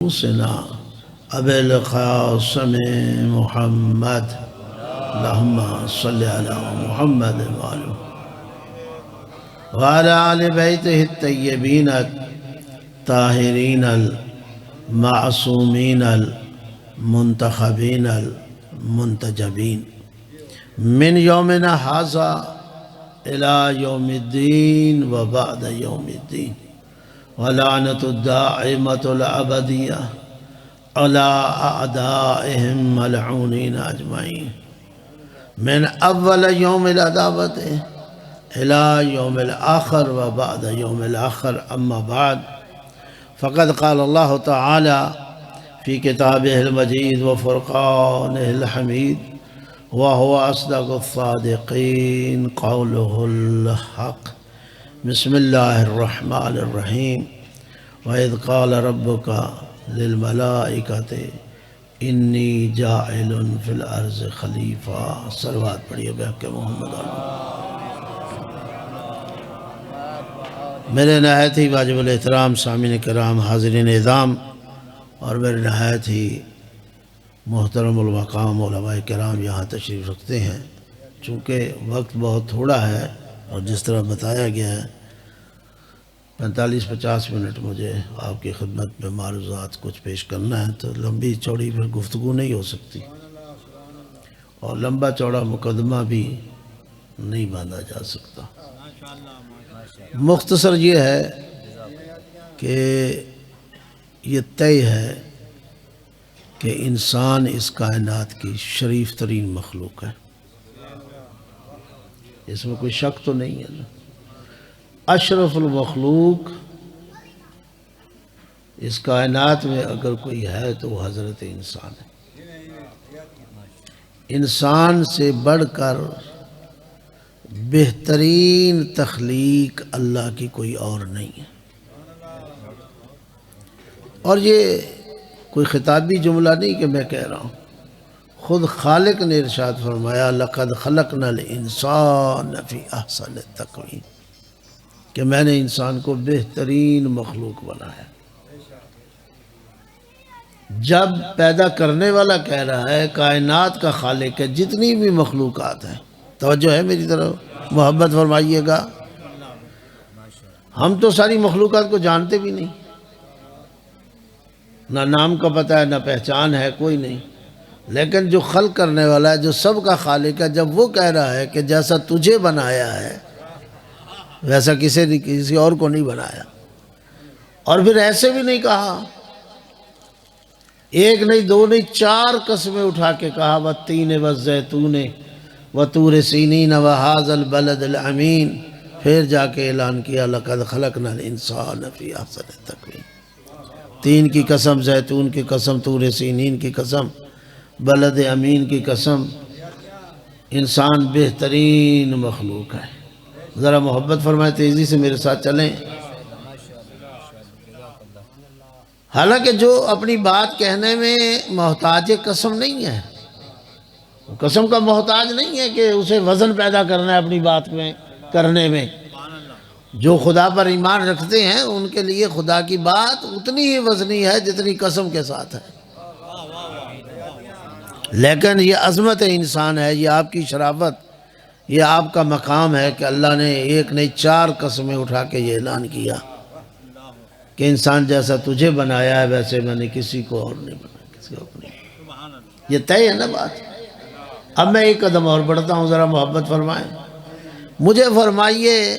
سنا ابی القاسم محمد اللہم صلی علی محمد وعلی آل بیتہ الطیبین الطاہرین المعصومین المنتخبین المنتجبین من یومنا ھذا الی یوم الدین و بعد یوم الدین ولعنت الدائمۃ الابدیہ علی اعدائہم ملعونین اجمعین من اول یوم العداوۃ الی یوم الآخر و بعد یوم الآخر اما بعد فقد قال اللہ تعالی فی کتابہ المجید و فرقانہ الحمید وهو اصدق الصادقین قولہ الحق بسم اللہ الرحمن الرحیم وَإِذْ قَالَ رَبُّكَ لِلْمَلَائِكَةِ إِنِّي جَاعِلٌ فِي الْأَرْضِ خَلِيفَةً صلوات پڑھیے بحق محمد علیہ۔ میرے نہایت ہی واجب الاحترام سامعین کرام حاضرین اعظام اور میرے نہایت ہی محترم المقام علماء کرام یہاں تشریف رکھتے ہیں۔ چونکہ وقت بہت تھوڑا ہے اور جس طرح بتایا گیا ہے 45-50 منٹ مجھے آپ کی خدمت میں معروضات کچھ پیش کرنا ہے، تو لمبی چوڑی پھر گفتگو نہیں ہو سکتی اور لمبا چوڑا مقدمہ بھی نہیں باندھا جا سکتا۔ مختصر یہ ہے کہ یہ طے ہے کہ انسان اس کائنات کی شریف ترین مخلوق ہے، اس میں کوئی شک تو نہیں ہے نا۔ اشرف المخلوق اس کائنات میں اگر کوئی ہے تو وہ حضرت انسان ہے۔ انسان سے بڑھ کر بہترین تخلیق اللہ کی کوئی اور نہیں ہے، اور یہ کوئی خطابی جملہ نہیں کہ میں کہہ رہا ہوں، خود خالق نے ارشاد فرمایا لَقَدْ خَلَقْنَا الْإِنسَانَ فِي أَحْسَنِ تَقْوِيمٍ کہ میں نے انسان کو بہترین مخلوق بنایا۔ جب پیدا کرنے والا کہہ رہا ہے کائنات کا خالق ہے، جتنی بھی مخلوقات ہیں، توجہ ہے میری طرف، محبت فرمائیے گا۔ ہم تو ساری مخلوقات کو جانتے بھی نہیں، نہ نام کا پتہ ہے نہ پہچان ہے، کوئی نہیں، لیکن جو خلق کرنے والا ہے، جو سب کا خالق ہے، جب وہ کہہ رہا ہے کہ جیسا تجھے بنایا ہے ویسا کسی اور کو نہیں بنایا، اور پھر ایسے بھی نہیں کہا، ایک نہیں دو نہیں 4 قسمیں اٹھا کے کہا وَالتِّینِ وَالزَّیتُونِ وَطُورِ سِینِینَ وَهَٰذَا الْبَلَدِ الْأَمِینِ، پھر جا کے اعلان کیا لَقَدْ خَلَقْنَا الْإِنسَانَ فِي أَحْسَنِ تَقْوِیمٍ۔ تین کی قسم، زیتون کی قسم، طور سینین کی قسم، بلد امین کی قسم، انسان بہترین مخلوق ہے۔ ذرا محبت فرمائے، تیزی سے میرے ساتھ چلیں۔ حالانکہ جو اپنی بات کہنے میں محتاج قسم نہیں ہے، قسم کا محتاج نہیں ہے کہ اسے وزن پیدا کرنا ہے اپنی بات میں کرنے میں۔ جو خدا پر ایمان رکھتے ہیں ان کے لیے خدا کی بات اتنی ہی وزنی ہے جتنی قسم کے ساتھ ہے، لیکن یہ عظمت انسان ہے، یہ آپ کی شرافت، یہ آپ کا مقام ہے کہ اللہ نے ایک نہیں 4 قسمیں اٹھا کے یہ اعلان کیا کہ انسان جیسا تجھے بنایا ہے ویسے میں نے کسی کو اور نہیں بنایا، کسی کو نہیں۔ یہ طے ہے نا بات۔ اب میں ایک قدم اور بڑھتا ہوں، ذرا محبت فرمائیں۔ مجھے فرمائیے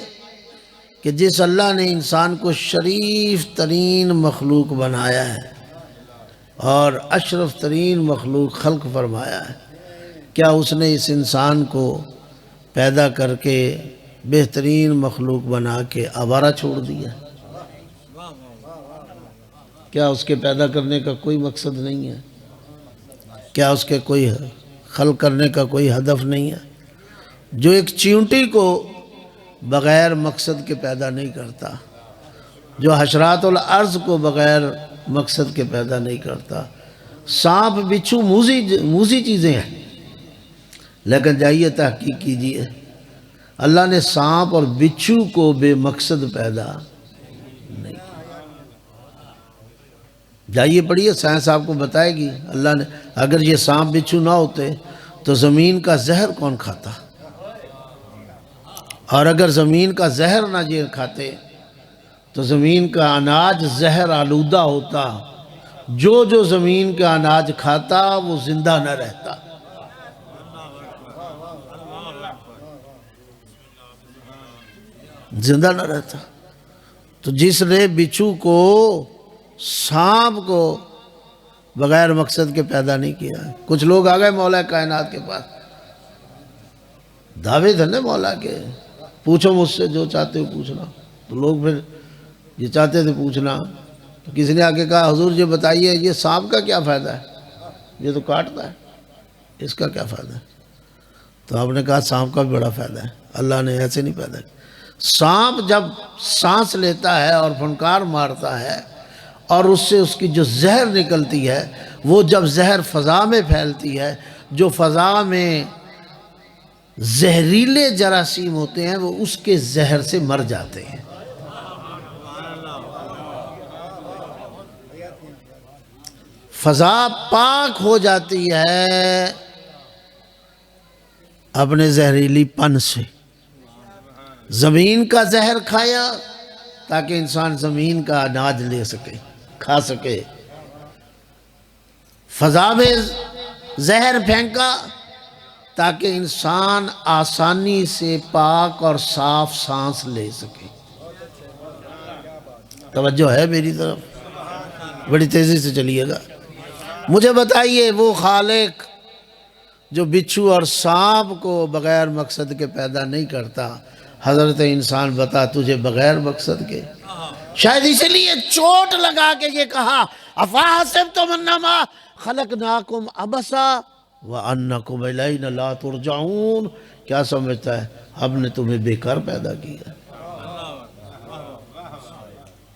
کہ جس اللہ نے انسان کو شریف ترین مخلوق بنایا ہے اور اشرف ترین مخلوق خلق فرمایا ہے، کیا اس نے اس انسان کو پیدا کر کے بہترین مخلوق بنا کے آوارہ چھوڑ دیا؟ کیا اس کے پیدا کرنے کا کوئی مقصد نہیں ہے؟ کیا اس کے کوئی خلق کرنے کا کوئی ہدف نہیں ہے؟ جو ایک چیونٹی کو بغیر مقصد کے پیدا نہیں کرتا، جو حشرات الارض کو بغیر مقصد کے پیدا نہیں کرتا، سانپ بچھو موذی چیزیں ہیں، لیکن جائیے تحقیق کیجئے، اللہ نے سانپ اور بچھو کو بے مقصد پیدا نہیں کیا۔ جائیے پڑھیے، سائنس آپ کو بتائے گی اللہ نے، اگر یہ سانپ بچھو نہ ہوتے تو زمین کا زہر کون کھاتا، اور اگر زمین کا زہر نہ یہ کھاتے تو زمین کا اناج زہر آلودہ ہوتا، جو زمین کا اناج کھاتا وہ زندہ نہ رہتا۔ زندہ نہ رہتا۔ تو جس نے بچھو کو، سانپ کو بغیر مقصد کے پیدا نہیں کیا ہے۔ کچھ لوگ آ گئے مولا کائنات کے پاس، دعوے تھے نا مولا کے، پوچھو مجھ سے جو چاہتے ہو پوچھنا، تو لوگ پھر یہ چاہتے تھے پوچھنا، تو کسی نے آ کے کہا حضور یہ بتائیے یہ سانپ کا کیا فائدہ ہے، یہ تو کاٹتا ہے، اس کا کیا فائدہ ہے؟ تو آپ نے کہا سانپ کا بھی بڑا فائدہ ہے، اللہ نے ایسے نہیں پیدا کیا۔ سانپ جب سانس لیتا ہے اور پھنکار مارتا ہے اور اس سے اس کی جو زہر نکلتی ہے، وہ جب زہر فضا میں پھیلتی ہے، جو فضا میں زہریلے جراثیم ہوتے ہیں وہ اس کے زہر سے مر جاتے ہیں۔ فضا پاک ہو جاتی ہے اپنے زہریلی پن سے۔ زمین کا زہر کھایا تاکہ انسان زمین کا اناج لے سکے، کھا سکے۔ فضا میں زہر پھینکا تاکہ انسان آسانی سے پاک اور صاف سانس لے سکے۔ توجہ ہے میری طرف؟ بڑی تیزی سے چلیے گا۔ مجھے بتائیے وہ خالق جو بچھو اور سانپ کو بغیر مقصد کے پیدا نہیں کرتا، حضرت انسان بتا تجھے بغیر مقصد کے، شاید اسی لیے چوٹ لگا کے یہ کہا افحسبتم انما خلقناکم عبثا وانکم الینا لا ترجعون، کیا سمجھتا ہے ہم نے تمہیں بیکار پیدا کیا،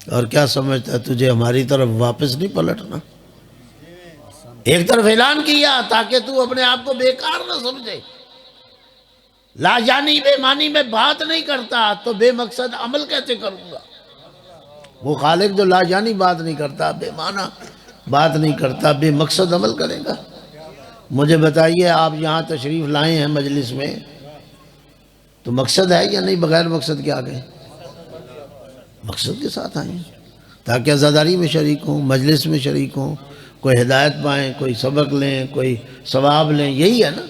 اور کیا سمجھتا ہے تجھے ہماری طرف واپس نہیں پلٹنا؟ ایک طرف اعلان کیا تاکہ تو اپنے آپ کو بیکار نہ سمجھے، لا جانی بے معنی میں بات نہیں کرتا تو بے مقصد عمل کیسے کروں گا؟ وہ خالق جو لا جانی بات نہیں کرتا، بے معنی بات نہیں کرتا، بے مقصد عمل کرے گا؟ مجھے بتائیے آپ یہاں تشریف لائے ہیں مجلس میں تو مقصد ہے یا نہیں؟ بغیر مقصد کے آ گئے؟ مقصد کے ساتھ آئے ہیں تاکہ عزاداری میں شریک ہوں، مجلس میں شریک ہوں، کوئی ہدایت پائیں، کوئی سبق لیں، کوئی ثواب لیں، یہی ہے نا۔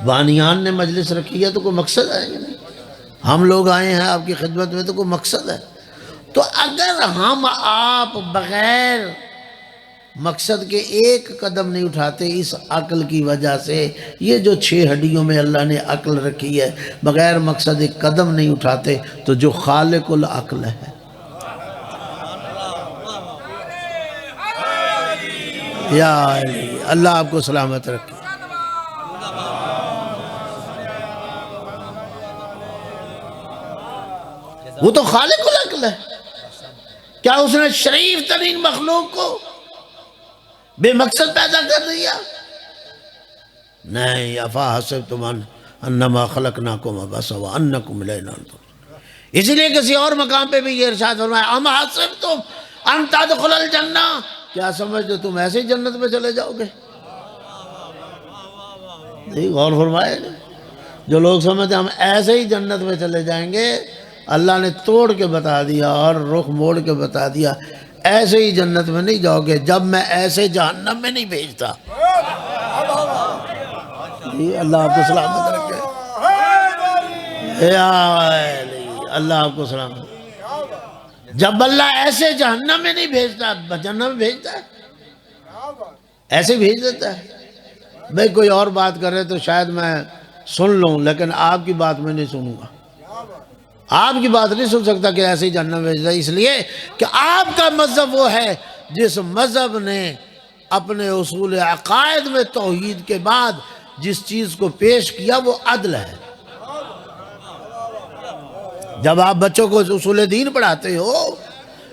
بانیان نے مجلس رکھی ہے تو کوئی مقصد ہے یا نہیں؟ ہم لوگ آئے ہیں آپ کی خدمت میں تو کوئی مقصد ہے۔ تو اگر ہم آپ بغیر مقصد کے ایک قدم نہیں اٹھاتے اس عقل کی وجہ سے، یہ جو 6 ہڈیوں میں اللہ نے عقل رکھی ہے، بغیر مقصد ایک قدم نہیں اٹھاتے تو جو خالق العقل ہے، یا علی، اللہ آپ کو سلامت رکھے۔ وہ تو خالق العقل ہے، کیا اس نے شریف ترین مخلوق کو بے مقصد پیدا کر دیا؟ نہیں، افحسبتم انما خلقناکم عبثا وانکم الینا لا ترجعون۔ اسی لیے کسی اور مقام پہ بھی یہ ارشاد فرمایا ام حسبتم ان تدخلوا الجنہ، کیا سمجھتے تم ایسے ہی جنت میں چلے جاؤ گے؟ نہیں، غور فرمائے، جو لوگ سمجھتے ہم ایسے ہی جنت میں چلے جائیں گے، اللہ نے توڑ کے بتا دیا اور رخ موڑ کے بتا دیا ایسے ہی جنت میں نہیں جاؤ گے جب میں ایسے جہنم میں نہیں بھیجتا۔ اللہ آپ کو سلامت رکھے، اللہ آپ کو سلامت۔ جب اللہ ایسے جہنم میں نہیں بھیجتا، جہنم میں بھیجتا ہے، ایسے بھیج دیتا ہے۔ بھئی کوئی اور بات کر رہے تو شاید میں سن لوں، لیکن آپ کی بات میں نہیں سنوں گا، آپ کی بات نہیں سن سکتا کہ ایسے ہی جہنم میں بھیجتا ہے، اس لیے کہ آپ کا مذہب وہ ہے جس مذہب نے اپنے اصول عقائد میں توحید کے بعد جس چیز کو پیش کیا وہ عدل ہے۔ جب آپ بچوں کو اصول دین پڑھاتے ہو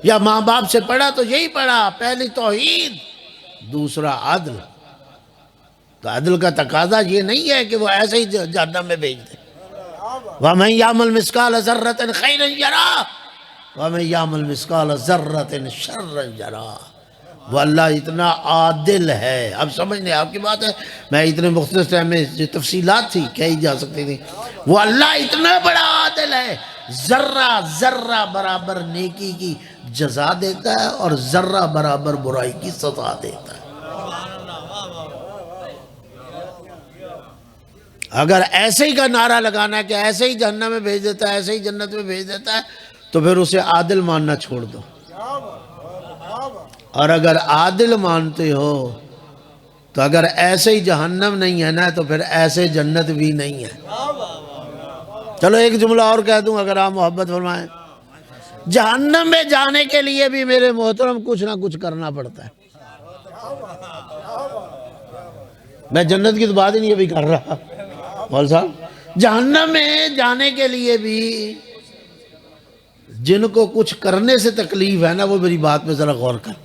یا ماں باپ سے پڑھا تو یہی پڑھا، پہلی توحید، دوسرا عدل۔ تو عدل کا تقاضا یہ نہیں ہے کہ وہ ایسے ہی جہنم میں بھیج دے۔ وَمَنْ يَعْمَلْ مِثْقَالَ ذَرَّةٍ خَيْرًا يَرَهُ وَمَنْ يَعْمَلْ مِثْقَالَ ذَرَّةٍ شَرًّا يَرَهُ۔ وہ اللہ اتنا عادل ہے. اب سمجھنے آپ کی بات ہے، میں اتنے مختصر ٹائم میں جو تفصیلات تھی کہی جا سکتی تھی. وہ اللہ اتنا بڑا عادل ہے، ذرہ ذرہ برابر نیکی کی جزا دیتا ہے اور ذرہ برابر برائی کی سزا دیتا ہے. اگر ایسے ہی کا نعرہ لگانا ہے کہ ایسے ہی جہنم میں بھیج دیتا ہے، ایسے ہی جنت میں بھیج دیتا ہے، تو پھر اسے عادل ماننا چھوڑ دو. اور اگر عادل مانتے ہو تو اگر ایسے ہی جہنم نہیں ہے نا تو پھر ایسے جنت بھی نہیں ہے. چلو ایک جملہ اور کہہ دوں اگر آپ محبت فرمائیں. جہنم میں جانے کے لیے بھی میرے محترم کچھ نہ کچھ کرنا پڑتا ہے. میں جنت کی تو بات ہی نہیں ابھی کر رہا مول صاحب. جہنم میں جانے کے لیے بھی جن کو کچھ کرنے سے تکلیف ہے نا وہ میری بات پہ ذرا غور کر.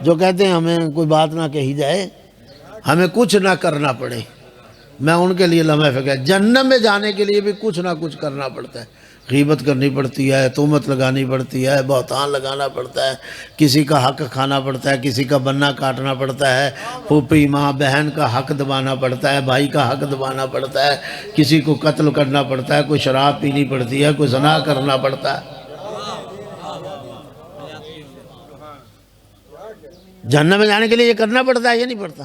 جو کہتے ہیں ہمیں کوئی بات نہ کہی جائے، ہمیں کچھ نہ کرنا پڑے، میں ان کے لیے لمحہ فکر. جہنم میں جانے کے لیے بھی کچھ نہ کچھ کرنا پڑتا ہے. غیبت کرنی پڑتی ہے، تہمت لگانی پڑتی ہے، بہتان لگانا پڑتا ہے، کسی کا حق کھانا پڑتا ہے، کسی کا بننا کاٹنا پڑتا ہے، پھوپھی ماں بہن کا حق دبانا پڑتا ہے، بھائی کا حق دبانا پڑتا ہے، کسی کو قتل کرنا پڑتا ہے، کوئی شراب پینی پڑتی ہے، کوئی زنا کرنا پڑتا ہے. جہنم میں جانے کے لیے یہ کرنا پڑتا ہے یا نہیں پڑتا؟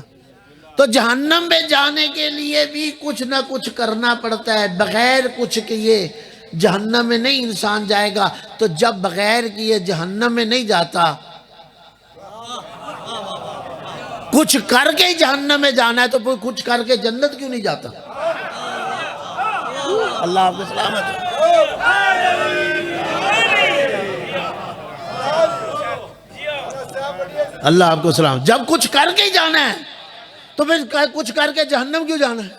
تو جہنم میں جانے کے لیے بھی کچھ نہ کچھ کرنا پڑتا ہے. بغیر کچھ کیے جہنم میں نہیں انسان جائے گا. تو جب بغیر کیے جہنم میں نہیں جاتا، کچھ کر کے جہنم میں جانا ہے تو پھر کچھ کر کے جنت کیوں نہیں جاتا؟ اللہ آپ کو سلامت ہے. اللہ آپ کو سلام. جب کچھ کر کے جانا ہے تو پھر کچھ کر کے جہنم کیوں جانا ہے؟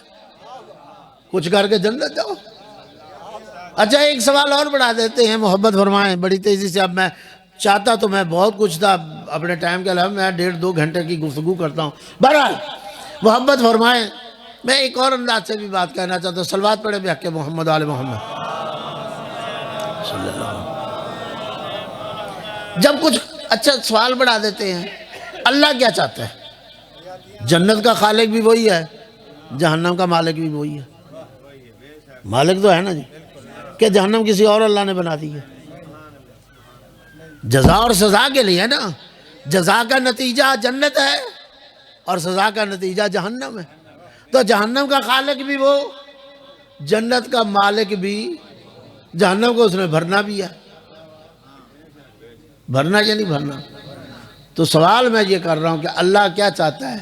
کچھ کر کے جنت جاؤ. اچھا ایک سوال اور بڑھا دیتے ہیں، محبت فرمائیں بڑی تیزی سے. اب میں چاہتا تو میں بہت کچھ تھا، اپنے ٹائم کے علاوہ میں 1.5-2 گھنٹے کی گفتگو کرتا ہوں. بہرحال محبت فرمائیں. میں ایک اور انداز سے بھی بات کہنا چاہتا ہوں. صلوات پڑھے بحق محمد آل محمد صلی اللہ علیہ وسلم. جب کچھ اچھا سوال بڑھا دیتے ہیں، اللہ کیا چاہتا ہے؟ جنت کا خالق بھی وہی ہے، جہنم کا مالک بھی وہی ہے. مالک تو ہے نا جی، کہ جہنم کسی اور اللہ نے بنا دی ہے؟ جزا اور سزا کے لیے ہے نا. جزا کا نتیجہ جنت ہے اور سزا کا نتیجہ جہنم ہے. تو جہنم کا خالق بھی وہ، جنت کا مالک بھی. جہنم کو اس نے بھرنا بھی ہے. بھرنا یا نہیں بھرنا؟ تو سوال میں یہ کر رہا ہوں کہ اللہ کیا چاہتا ہے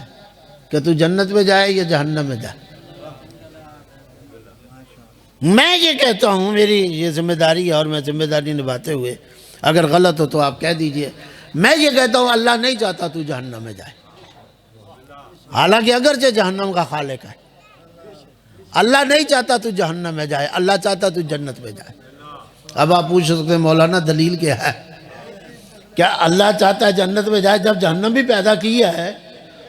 کہ تو جنت میں جائے یا جہنم میں جائے؟ میں یہ کہتا ہوں، میری یہ ذمہ داری ہے اور میں ذمہ داری نبھاتے ہوئے، اگر غلط ہو تو آپ کہہ دیجئے، میں یہ کہتا ہوں اللہ نہیں چاہتا تو جہنم میں جائے. حالانکہ اگرچہ جہنم کا خالق ہے، اللہ نہیں چاہتا تو جہنم میں جائے، اللہ چاہتا تو جنت میں جائے. اب آپ پوچھ سکتے ہیں مولانا دلیل کیا ہے؟ کیا اللہ چاہتا ہے جنت میں جائے؟ جب جہنم بھی پیدا کیا ہے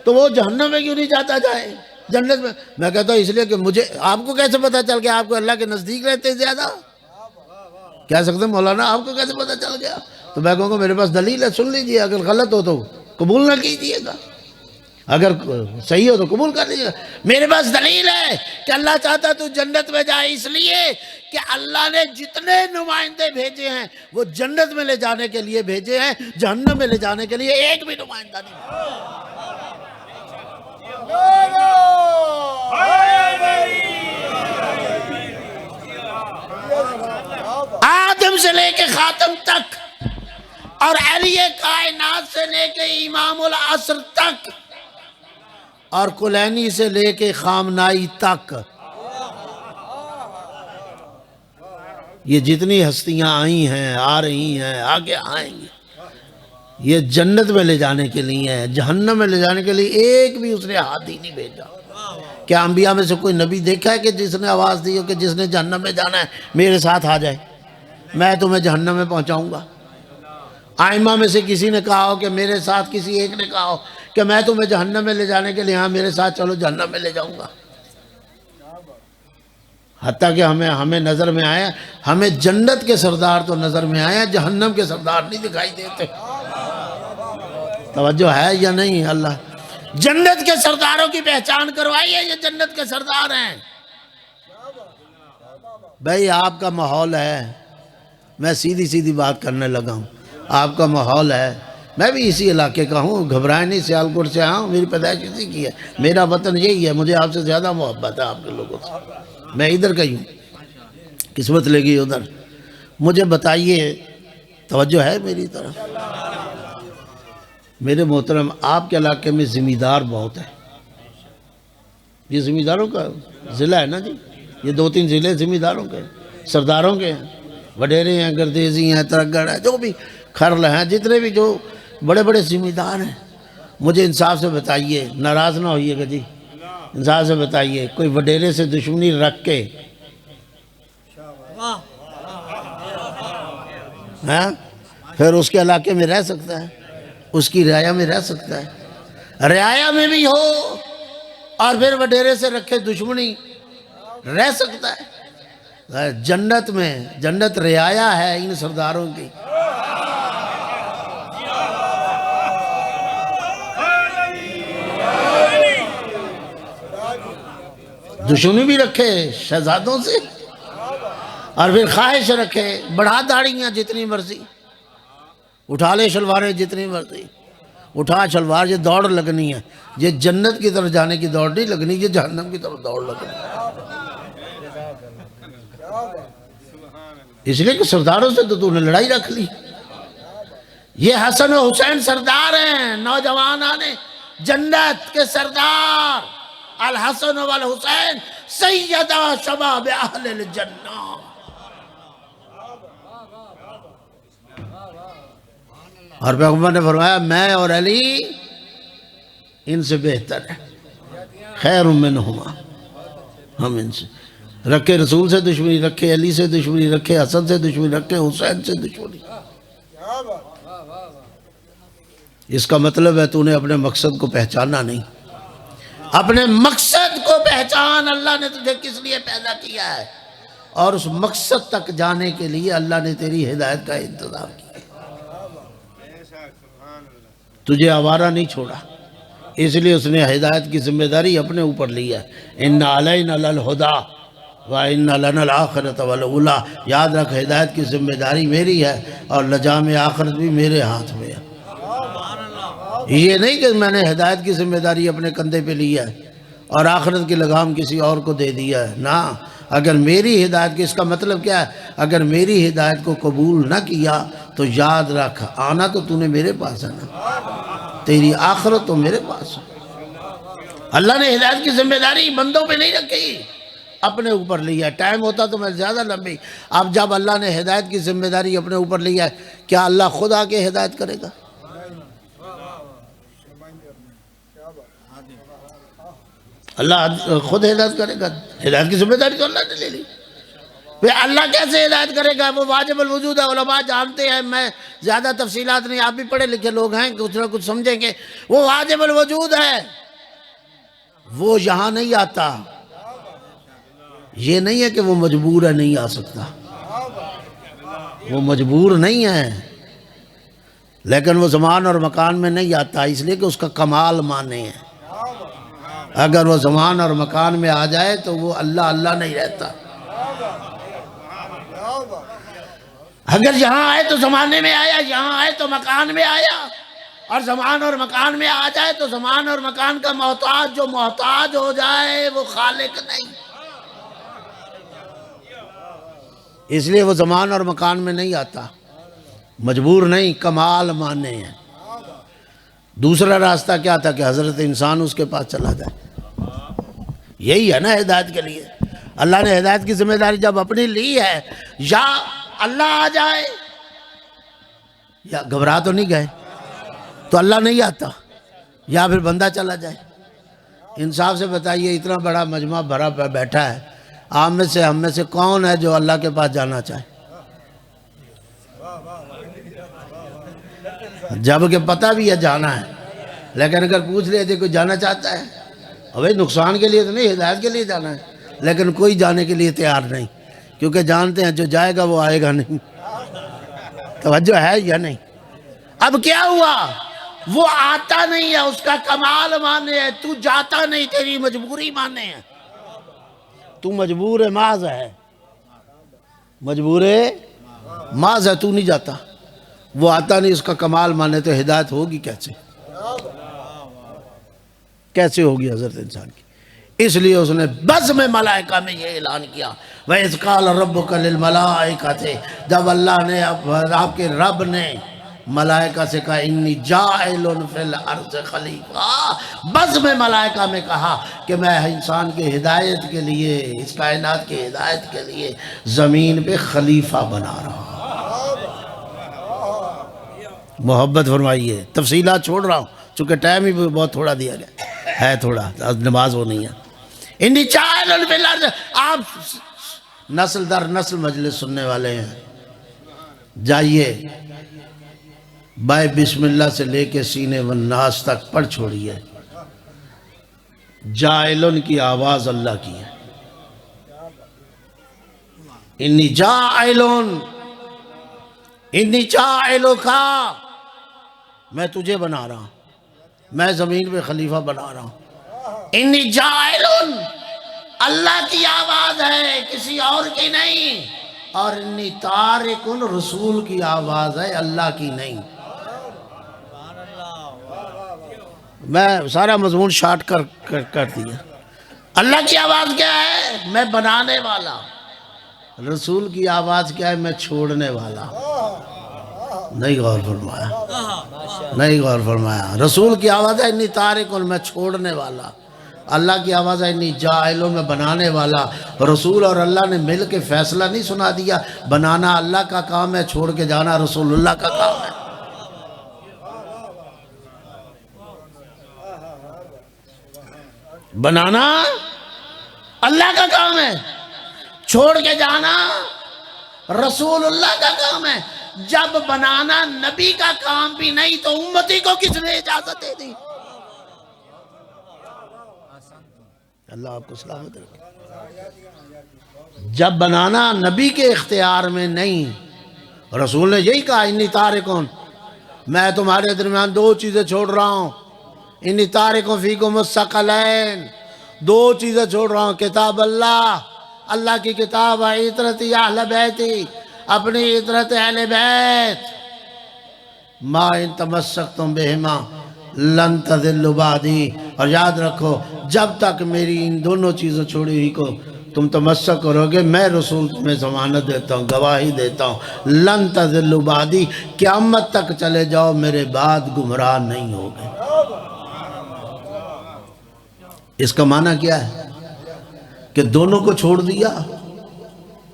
تو وہ جہنم میں کیوں نہیں چاہتا جائے جنت میں؟ میں کہتا ہوں اس لیے کہ مجھے، آپ کو کیسے پتا چل گیا؟ آپ کو اللہ کے نزدیک رہتے زیادہ کہہ سکتے ہیں مولانا آپ کو کیسے پتا چل گیا؟ تو میں کہوں گا میرے پاس دلیل ہے، سن لیجئے. اگر غلط ہو تو قبول نہ کیجئے گا، اگر صحیح ہو تو قبول کر لیجئے گا. میرے پاس دلیل ہے کہ اللہ چاہتا تو جنت میں جائے، اس لیے کہ اللہ نے جتنے نمائندے بھیجے ہیں وہ جنت میں لے جانے کے لیے بھیجے ہیں، جہنم میں لے جانے کے لیے ایک بھی نمائندہ نہیں. آدم سے لے کے خاتم تک اور علی کائنات سے لے کے امام العصر تک اور کلینی سے لے کے خامنائی تک، یہ جتنی ہستیاں آئی ہیں، آ رہی ہیں، آگے آئیں گی، یہ جنت میں لے جانے کے لیے ہے. جہنم میں لے جانے کے لیے ایک بھی اس نے ہاتھ ہی نہیں بھیجا. کیا انبیاء میں سے کوئی نبی دیکھا ہے کہ جس نے آواز دی ہو کہ جس نے جہنم میں جانا ہے میرے ساتھ آ جائے، میں تمہیں جہنم میں پہنچاؤں گا؟ آئمہ میں سے کسی نے کہا ہو کہ میرے ساتھ، کسی ایک نے کہا ہو کہ میں تمہیں جہنم میں لے جانے کے لیے، ہاں میرے ساتھ چلو جہنم میں لے جاؤں گا؟ حتیٰ کہ ہمیں نظر میں آیا، ہمیں جنت کے سردار تو نظر میں آیا، جہنم کے سردار نہیں دکھائی دیتے. توجہ ہے یا نہیں؟ اللہ جنت کے سرداروں کی پہچان کروائیے، یہ جنت کے سردار ہیں بھائی۔ آپ کا ماحول ہے، میں سیدھی سیدھی بات کرنے لگا ہوں، آپ کا ماحول ہے، میں بھی اسی علاقے کا ہوں، گھبرائے نہیں، سیالکوٹ سے آیا ہوں، میری پیدائش اسی کی ہے، میرا وطن یہی ہے، مجھے آپ سے زیادہ محبت ہے آپ کے لوگوں سے، میں ادھر کا ہی ہوں، قسمت لے گئی ادھر۔ مجھے بتائیے، توجہ ہے میری طرف؟ میرے محترم، آپ کے علاقے میں زمیندار بہت ہیں، یہ زمینداروں کا ضلع ہے نا جی، یہ 2-3 ضلع زمینداروں کے، سرداروں کے ہیں، وڈیرے ہیں، گردیزی ہیں، ترگڑ ہیں، جو بھی کھرل ہیں، جتنے بھی جو بڑے بڑے زمیندار ہیں، مجھے انصاف سے بتائیے، ناراض نہ ہوئیے گا جی، انصاف سے بتائیے، کوئی وڈیرے سے دشمنی رکھ کے پھر اس کے علاقے میں رہ سکتا ہے؟ اس کی رعایا میں رہ سکتا ہے؟ رعایا میں بھی ہو اور پھر وڈیرے سے رکھے دشمنی، رہ سکتا ہے؟ جنت میں، جنت رعایا ہے ان سرداروں کی۔ دشمنی بھی رکھے شہزادوں سے اور پھر خواہش رکھے، بڑھا داڑیاں جتنی مرضی، اٹھا لے شلواریں جتنی مرضی، اٹھا شلوار، یہ دوڑ لگنی ہے، یہ جنت کی طرف جانے کی دوڑ نہیں لگنی، یہ جہنم کی طرف دوڑ لگنی ہے۔ اس لیے کہ سرداروں سے تو نے لڑائی رکھ لی۔ یہ حسن و حسین سردار ہیں، نوجوانان جنت کے سردار، الحسن والحسین سیدہ شباب اہل الجنہ۔ اور پیغمبر نے فرمایا میں اور علی ان سے بہتر ہے، خیر منہما، ہم ان سے رکھے رسول سے دشمنی، رکھے علی سے دشمنی، رکھے حسن سے دشمنی، رکھے حسین سے دشمنی۔ اس کا مطلب ہے تو نے اپنے مقصد کو پہچانا نہیں۔ اپنے مقصد کو پہچان، اللہ نے تجھے کس لیے پیدا کیا ہے، اور اس مقصد تک جانے کے لیے اللہ نے تیری ہدایت کا انتظام کیا، تجھے آوارہ نہیں چھوڑا، اس لیے اس نے ہدایت کی ذمہ داری اپنے اوپر لی ہے۔ ان علینا للہدی وان لنا الآخرۃ والأولیٰ۔ یاد رکھ، ہدایت کی ذمہ داری میری ہے اور لجام آخرت بھی میرے ہاتھ میں ہے۔ یہ نہیں کہ میں نے ہدایت کی ذمہ داری اپنے کندھے پہ لی ہے اور آخرت کی لگام کسی اور کو دے دیا ہے، نہ۔ اگر میری ہدایت کی، اس کا مطلب کیا ہے؟ اگر میری ہدایت کو قبول نہ کیا تو یاد رکھ، آنا تو نے میرے پاس ہے نا، تیری آخرت تو میرے پاس ہے۔ اللہ نے ہدایت کی ذمہ داری بندوں پہ نہیں رکھی، اپنے اوپر لیا۔ ٹائم ہوتا تو میں زیادہ لمبی، اب جب اللہ نے ہدایت کی ذمہ داری اپنے اوپر لیا ہے، کیا اللہ خود آ کے ہدایت کرے گا؟ اللہ خود ہدایت کرے گا؟ ہدایت کی ذمہ داری تو اللہ نے لے لی۔ پھر اللہ کیسے ہدایت کرے گا؟ وہ واجب الوجود ہے، علماء جانتے ہیں، میں زیادہ تفصیلات نہیں، آپ بھی پڑھے لکھے لوگ ہیں، کچھ نہ کچھ سمجھیں گے۔ وہ واجب الوجود ہے، وہ یہاں نہیں آتا، یہ نہیں ہے کہ وہ مجبور ہے نہیں آ سکتا، وہ مجبور نہیں ہے، لیکن وہ زمان اور مکان میں نہیں آتا، اس لیے کہ اس کا کمال مانے ہیں۔ اگر وہ زمان اور مکان میں آ جائے تو وہ اللہ اللہ نہیں رہتا۔ اگر یہاں آئے تو زمانے میں آیا، یہاں آئے تو مکان میں آیا، اور زمان اور مکان میں آ جائے تو زمان اور مکان کا محتاج جو محتاج ہو جائے وہ خالق نہیں، اس لیے وہ زمان اور مکان میں نہیں آتا، مجبور نہیں، کمال مانے ہیں۔ دوسرا راستہ کیا تھا کہ حضرت انسان اس کے پاس چلا جائے، یہی ہے نا ہدایت کے لیے۔ اللہ نے ہدایت کی ذمہ داری جب اپنی لی ہے، یا اللہ آ جائے، یا گھبرا تو نہیں گئے تو اللہ نہیں آتا، یا پھر بندہ چلا جائے۔ انصاف سے بتائیے، اتنا بڑا مجمع بھرا بیٹھا ہے، آپ میں سے ہم میں سے کون ہے جو اللہ کے پاس جانا چاہے؟ جب کہ پتہ بھی ہے جانا ہے، لیکن اگر پوچھ لیا تھے کوئی جانا چاہتا ہے؟ بھائی نقصان کے لیے تو نہیں، ہدایت کے لیے جانا ہے، لیکن کوئی جانے کے لیے تیار نہیں، کیونکہ جانتے ہیں جو جائے گا وہ آئے گا نہیں۔ توجہ ہے یا نہیں؟ اب کیا ہوا؟ وہ آتا نہیں ہے، اس کا کمال مانے ہے، تو جاتا نہیں، تیری مجبوری مانے ہے، تو مجبور محض ہے، مجبور محض ہے، تو نہیں جاتا، وہ آتا نہیں، اس کا کمال مانے تو ہدایت ہوگی کیسے؟ کیسے ہوگی حضرت انسان کی؟ اس لیے اس نے بزم ملائکہ میں یہ اعلان کیا وَإِذْ قَالَ رَبُّكَ لِلْمَلَائِكَةِ، جب اللہ نے آپ کے رب نے ملائکہ سے کہا انی جاعل فی الارض خلیفہ، بزم ملائکہ میں کہا کہ میں انسان کے ہدایت کے لیے، اس کائنات کے ہدایت کے لیے زمین پہ خلیفہ بنا رہا ہوں۔ محبت فرمائیے، تفصیلات چھوڑ رہا ہوں چونکہ ٹائم ہی بہت تھوڑا دیا گیا ہے، تھوڑا نماز ہو نہیں ہے۔ انی جاعل فی الارض، آپ نسل در نسل مجلس سننے والے ہیں، جائیے بائے بسم اللہ سے لے کے سینے والناس تک پڑھ چھوڑیے، جائلن کی آواز اللہ کی ہے، انی جائلن، انی جائلکا، میں تجھے بنا رہا ہوں، میں زمین پہ خلیفہ بنا رہا ہوں، انی جائلن، اللہ کی آواز ہے کسی اور کی نہیں، اور انی تارکن، رسول کی آواز ہے اللہ کی نہیں۔ میں سارا مضمون شارٹ کر دیا۔ اللہ کی آواز کیا ہے؟ میں بنانے والا۔ رسول کی آواز کیا ہے؟ میں چھوڑنے والا۔ نہیں غور فرمایا، نہیں غور فرمایا۔ رسول کی آواز ہے انی تارکن، میں چھوڑنے والا۔ اللہ کی آواز ہے انی جاعلن، میں بنانے والا۔ رسول اور اللہ نے مل کے فیصلہ نہیں سنا دیا، بنانا اللہ کا کام ہے، چھوڑ کے جانا رسول اللہ کا کام ہے۔ بنانا اللہ کا کام ہے، چھوڑ کے جانا رسول اللہ کا کام ہے۔ جب بنانا نبی کا کام بھی نہیں تو امتی کو کس نے اجازت دے دی؟ اللہ آپ کو سلامت رکھے۔ جب بنانا نبی کے اختیار میں نہیں، رسول نے یہی کہا انی تارکن، میں تمہارے درمیان دو چیزیں چھوڑ رہا ہوں، انی تارکن فیکم الثقلین، دو چیزیں چھوڑ رہا ہوں، کتاب اللہ، اللہ کی کتاب، عطرتی اہل بیتی، اپنی عطرت اہل بیت، ما ان تمسکتم بہما لن تضلوا بعدی، اور یاد رکھو جب تک میری ان دونوں چیزیں چھوڑی ہوئی کو تم تمسک کرو گے، میں رسول تمہیں ضمانت دیتا ہوں، گواہی دیتا ہوں، لن تضلوا بعدی، قیامت تک چلے جاؤ میرے بعد گمراہ نہیں ہوگے۔ اس کا معنی کیا ہے؟ کہ دونوں کو چھوڑ دیا،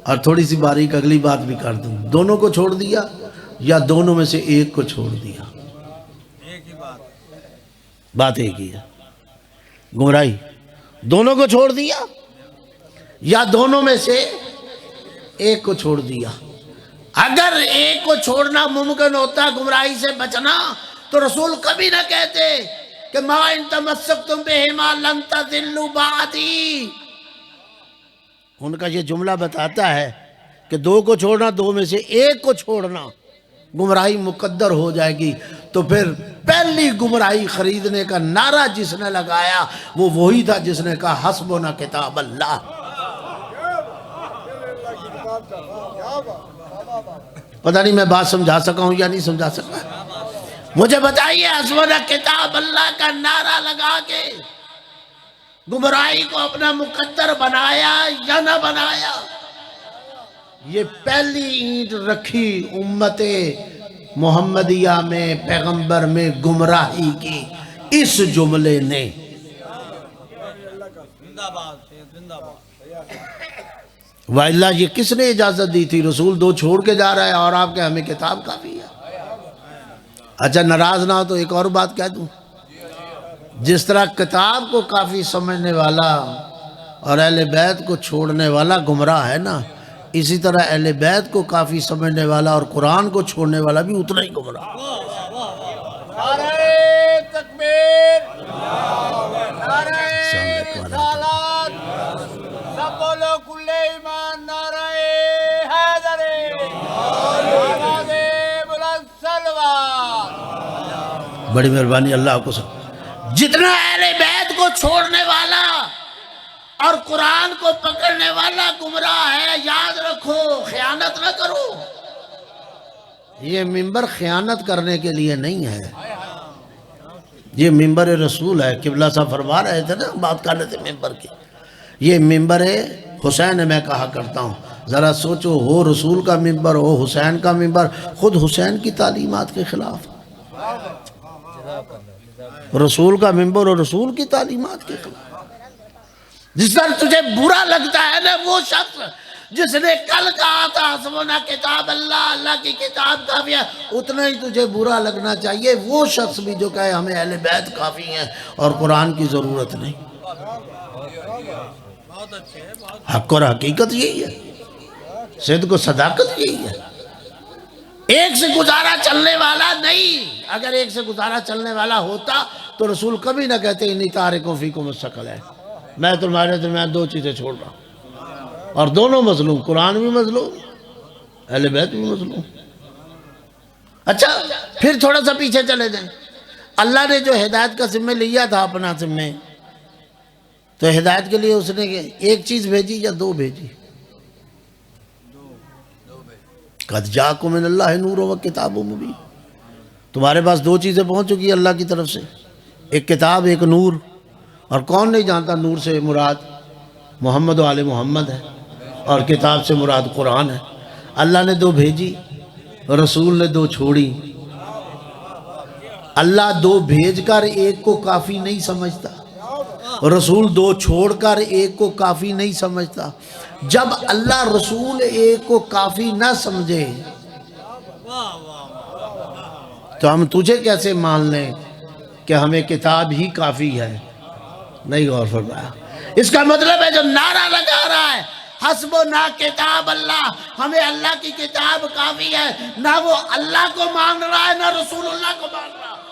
اور تھوڑی سی باریک اگلی بات بھی کر دوں، دونوں کو چھوڑ دیا یا دونوں میں سے ایک کو چھوڑ دیا؟ بات ایک ہی ہے، گمراہی۔ دونوں کو چھوڑ دیا یا دونوں میں سے ایک کو چھوڑ دیا؟ اگر ایک کو چھوڑنا ممکن ہوتا گمراہی سے بچنا تو رسول کبھی نہ کہتے کہ ما ان تمسکتم بہما لن تضلوا بعدی۔ ان کا یہ جملہ بتاتا ہے کہ دو کو چھوڑنا، دو میں سے ایک کو چھوڑنا گمراہی مقدر ہو جائے گی، تو پھر پہلی گمراہی خریدنے کا نعرہ جس نے لگایا وہ وہی تھا جس نے کہا حسبنا کتاب اللہ۔ پتہ نہیں میں بات سمجھا سکا ہوں یا نہیں سمجھا سکا، مجھے بتائیے، حسبنا کتاب اللہ کا نعرہ لگا کے گمراہی کو اپنا مقدر بنایا یا نہ بنایا؟ یہ پہلی اینٹ رکھی امت محمدیہ میں، پیغمبر میں گمراہی کی اس جملے نے۔ وَإِلَّا یہ کس نے اجازت دی تھی؟ رسول دو چھوڑ کے جا رہا ہے اور آپ کے ہمیں کتاب کافی ہے۔ اچھا ناراض نہ ہو تو ایک اور بات کہہ دوں، جس طرح کتاب کو کافی سمجھنے والا اور اہل بیت کو چھوڑنے والا گمراہ ہے نا، اسی طرح اہل بیت کو کافی سمجھنے والا اور قرآن کو چھوڑنے والا بھی اتنا ہی گمراہ۔ نعرہ تکبیر، نعرہ رسالت، سب بولو کل ایمان، نعرہ حیدر، نعرہ بلند صلوات۔ بڑی مہربانی اللہ کو سب. جتنا اہل بیت کو چھوڑنے والا اور قرآن کو پکڑنے والا گمراہ ہے، یاد رکھو خیانت نہ کرو. یہ منبر خیانت کرنے کے لیے نہیں ہے، یہ منبر رسول ہے. قبلہ صاحب فرما رہے تھے نا، بات کر رہے تھے منبر کی. یہ منبر حسین میں کہا کرتا ہوں. ذرا سوچو، ہو رسول کا منبر، ہو حسین کا منبر، خود حسین کی تعلیمات کے خلاف. رسول کا منبر اور رسول کی تعلیمات کے خلاف. جس طرح تجھے برا لگتا ہے نا وہ شخص جس نے کل کہا تھا حسبنا کتاب اللہ، اللہ کی کتاب کافی ہے، اتنا ہی تجھے برا لگنا چاہیے وہ شخص بھی جو کہے ہمیں اہل بیت کافی ہیں اور قرآن کی ضرورت نہیں. حق اور حقیقت یہی ہے، صدق و صداقت یہی ہے. ایک سے گزارا چلنے والا نہیں. اگر ایک سے گزارا چلنے والا ہوتا تو رسول کبھی نہ کہتے انی تارکوں فیکم الثقلین ہے، میں تمہارے درمیان دو چیزیں چھوڑ رہا ہوں. اور دونوں مظلوم، قرآن بھی مظلوم، اہل بیت بھی مظلوم. اچھا پھر تھوڑا سا پیچھے چلے جائیں. اللہ نے جو ہدایت کا ذمہ لیا تھا اپنا ذمہ، تو ہدایت کے لیے اس نے ایک چیز بھیجی یا دو بھیجی؟ قد جاءکم من اللہ نور و کتاب مبین. تمہارے پاس دو چیزیں پہنچ چکی اللہ کی طرف سے، ایک کتاب، ایک نور. اور کون نہیں جانتا نور سے مراد محمد و آل محمد ہے اور کتاب سے مراد قرآن ہے. اللہ نے دو بھیجی، رسول نے دو چھوڑی. اللہ دو بھیج کر ایک کو کافی نہیں سمجھتا، رسول دو چھوڑ کر ایک کو کافی نہیں سمجھتا. جب اللہ رسول ایک کو کافی نہ سمجھے تو ہم تجھے کیسے مان لیں کہ ہمیں کتاب ہی کافی ہے؟ نہیں غور فرمایا. اس کا مطلب ہے جو نعرہ لگا رہا ہے حسبنا کتاب اللہ، ہمیں اللہ کی کتاب کافی ہے، نہ وہ اللہ کو مان رہا ہے نہ رسول اللہ کو مان رہا ہے.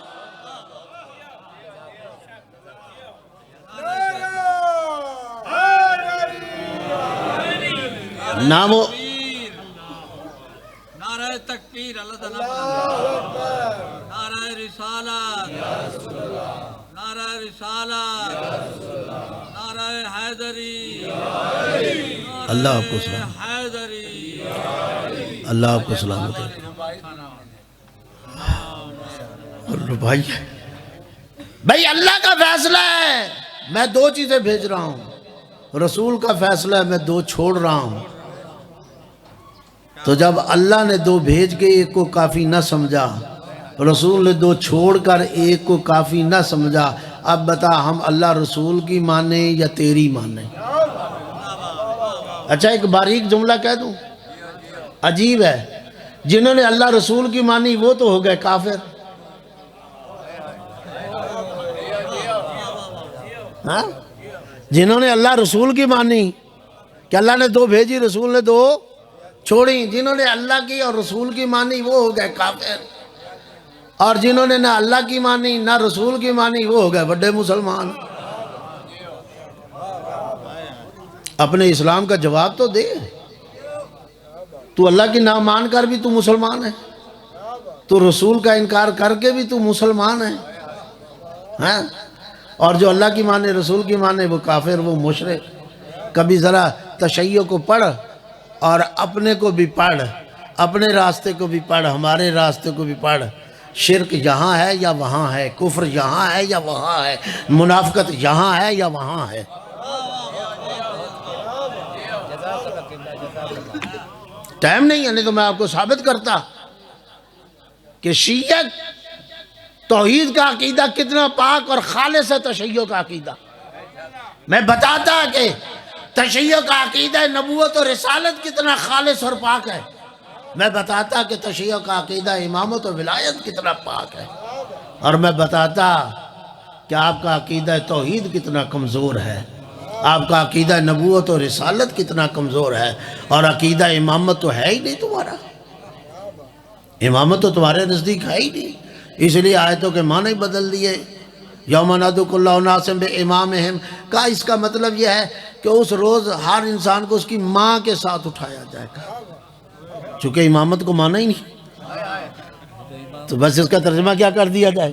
نہ وہ نعرہ تکبیر اللہ تعالیٰ، نعرہ رسالت، نعرہ رسالت، نعرہ حیدری، اللہ آپ کو سلام، حیدری، اللہ آپ کو سلامت رکھے. اور بھائی اللہ کا فیصلہ ہے میں دو چیزیں بھیج رہا ہوں، رسول کا فیصلہ ہے میں دو چھوڑ رہا ہوں. تو جب اللہ نے دو بھیج کے ایک کو کافی نہ سمجھا، رسول نے دو چھوڑ کر ایک کو کافی نہ سمجھا، اب بتا ہم اللہ رسول کی مانیں یا تیری مانیں؟ اچھا ایک باریک جملہ کہہ دوں، عجیب ہے، جنہوں نے اللہ رسول کی مانی وہ تو ہو گئے کافر. ہاں جنہوں نے اللہ رسول کی مانی کہ اللہ نے دو بھیجی رسول نے دو چھوڑی، جنہوں نے اللہ کی اور رسول کی مانی وہ ہو گئے کافر. اور جنہوں نے نہ اللہ کی مانی نہ رسول کی مانی وہ ہو گئے بڑے مسلمان. اپنے اسلام کا جواب تو دے. تو اللہ کی نہ مان کر بھی تو مسلمان ہے، تو رسول کا انکار کر کے بھی تو مسلمان ہے. ہاں اور جو اللہ کی مانے رسول کی مانے وہ کافر، وہ مشرک. کبھی ذرا تشیع کو پڑھ اور اپنے کو بھی پڑھ، اپنے راستے کو بھی پڑھ، ہمارے راستے کو بھی پڑھ. شرک یہاں ہے یا وہاں ہے، کفر یہاں ہے یا وہاں ہے، منافقت یہاں ہے یا وہاں ہے. ٹائم نہیں ہے، نہیں تو میں آپ کو ثابت کرتا کہ شیعہ توحید کا عقیدہ کتنا پاک اور خالص ہے تشیع کا عقیدہ. میں بتاتا کہ تشیع کا عقیدہ نبوت اور رسالت کتنا خالص اور پاک ہے. میں بتاتا کہ تشیع کا عقیدہ امامت و ولایت کتنا پاک ہے. اور میں بتاتا کہ آپ کا عقیدہ توحید کتنا کمزور ہے، آپ کا عقیدہ نبوت و رسالت کتنا کمزور ہے، اور عقیدہ امامت تو ہے ہی نہیں تمہارا. امامت تو تمہارے نزدیک ہے ہی نہیں. اس لیے آیتوں کے معنی بدل دیے. یوم ندعو کل اناس بامامہم کا اس کا مطلب یہ ہے کہ اس روز ہر انسان کو اس کی ماں کے ساتھ اٹھایا جائے گا، چونکہ امامت کو مانا ہی نہیں، تو بس اس کا ترجمہ کیا کر دیا جائے؟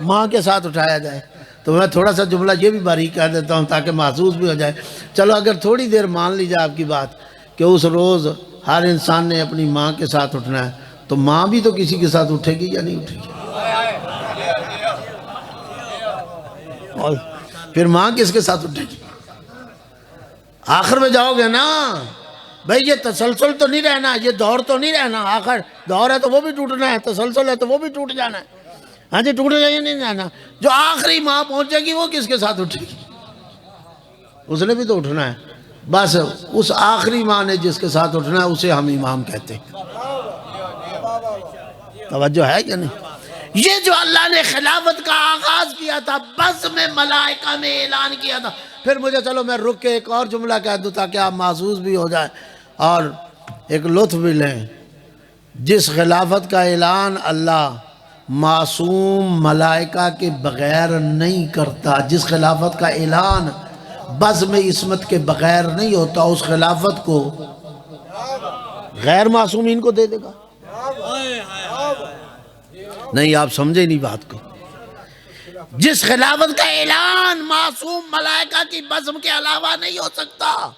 ماں کے ساتھ اٹھایا جائے. تو میں تھوڑا سا جملہ یہ بھی باریک کہہ دیتا ہوں تاکہ محسوس بھی ہو جائے. چلو اگر تھوڑی دیر مان لی جائے آپ کی بات کہ اس روز ہر انسان نے اپنی ماں کے ساتھ اٹھنا ہے، تو ماں بھی تو کسی کے ساتھ اٹھے گی یا نہیں اٹھے گی؟ اور پھر ماں کس کے ساتھ اٹھے گی؟ آخر میں جاؤ گے نا بھئی، یہ تسلسل تو نہیں رہنا، یہ دور تو نہیں رہنا. آخر دور ہے تو وہ بھی ٹوٹنا ہے، تسلسل ہے تو وہ بھی ٹوٹ جانا ہے. ہاں جی، ٹوٹ جائے نہیں جانا. جو آخری ماں پہنچے گی وہ کس کے ساتھ اٹھے گی؟ اس نے بھی تو اٹھنا ہے. بس اس آخری ماں نے جس کے ساتھ اٹھنا ہے اسے ہم امام کہتے ہیں. توجہ ہے کہ نہیں؟ یہ جو اللہ نے خلافت کا آغاز کیا تھا، بس میں ملائکہ میں اعلان کیا تھا. پھر مجھے چلو میں رک کے ایک اور جملہ کہہ دوں تاکہ آپ محسوس بھی ہو جائیں اور ایک لطف بھی لیں. جس خلافت کا اعلان اللہ معصوم ملائکہ کے بغیر نہیں کرتا، جس خلافت کا اعلان بزم عصمت کے بغیر نہیں ہوتا، اس خلافت کو غیر معصومین کو دے دے گا؟ نہیں، آپ سمجھے نہیں بات کو. جس خلافت کا اعلان معصوم ملائکہ کی بزم کے علاوہ نہیں ہو سکتا،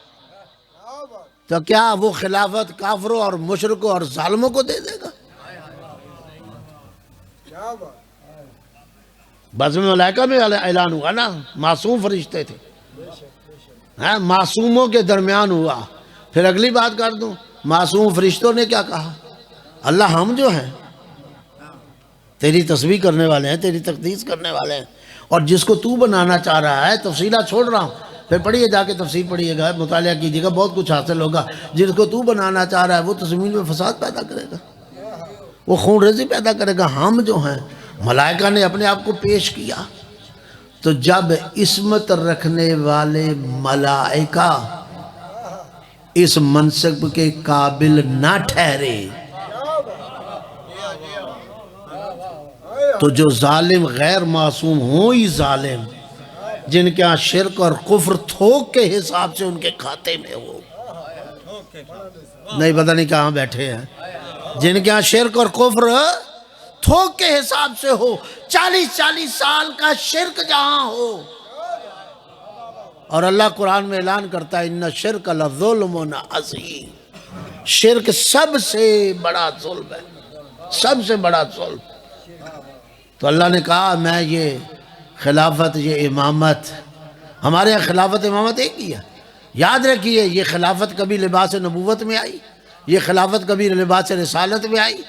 تو کیا وہ خلافت کافروں اور مشرکوں اور ظالموں کو دے دے گا؟ بزم ملائکہ میں اعلان ہوا نا، معصوم فرشتے تھے، معصوموں کے درمیان ہوا. پھر اگلی بات کر دوں، معصوم فرشتوں نے کیا کہا؟ اللہ ہم جو ہیں تیری تسبیح کرنے والے ہیں، تیری تقدیس کرنے والے ہیں، اور جس کو تو بنانا چاہ رہا ہے، تفصیلات چھوڑ رہا ہوں، پھر پڑھیے جا کے تفسیر پڑھیے گا، مطالعہ کیجیے گا، بہت کچھ حاصل ہوگا. جس کو تو بنانا چاہ رہا ہے وہ تو زمین میں فساد پیدا کرے گا، وہ خون ریزی پیدا کرے گا. ہم جو ہیں، ملائکہ نے اپنے آپ کو پیش کیا. تو جب عصمت رکھنے والے ملائکہ اس منصب کے قابل نہ ٹھہرے تو جو ظالم غیر معصوم ہوں ہی ظالم، جن کے ہاں شرک اور کفر تھوک کے حساب سے ان کے کھاتے میں ہو، نہیں پتہ نہیں کہاں بیٹھے ہیں، جن کے ہاں شرک اور کفر تھوک کے حساب سے ہو، 40 سال کا شرک جہاں ہو، اور اللہ قرآن میں اعلان کرتا ہے ان شرک لظلم عظیم، شرک سب سے بڑا ظلم ہے، سب سے بڑا ظلم. تو اللہ نے کہا میں یہ خلافت، یہ امامت، ہمارے یہاں خلافت امامت ایک ہی ہے. یاد رکھیے، یہ خلافت کبھی لباس نبوت میں آئی، یہ خلافت کبھی لباس رسالت میں آئی،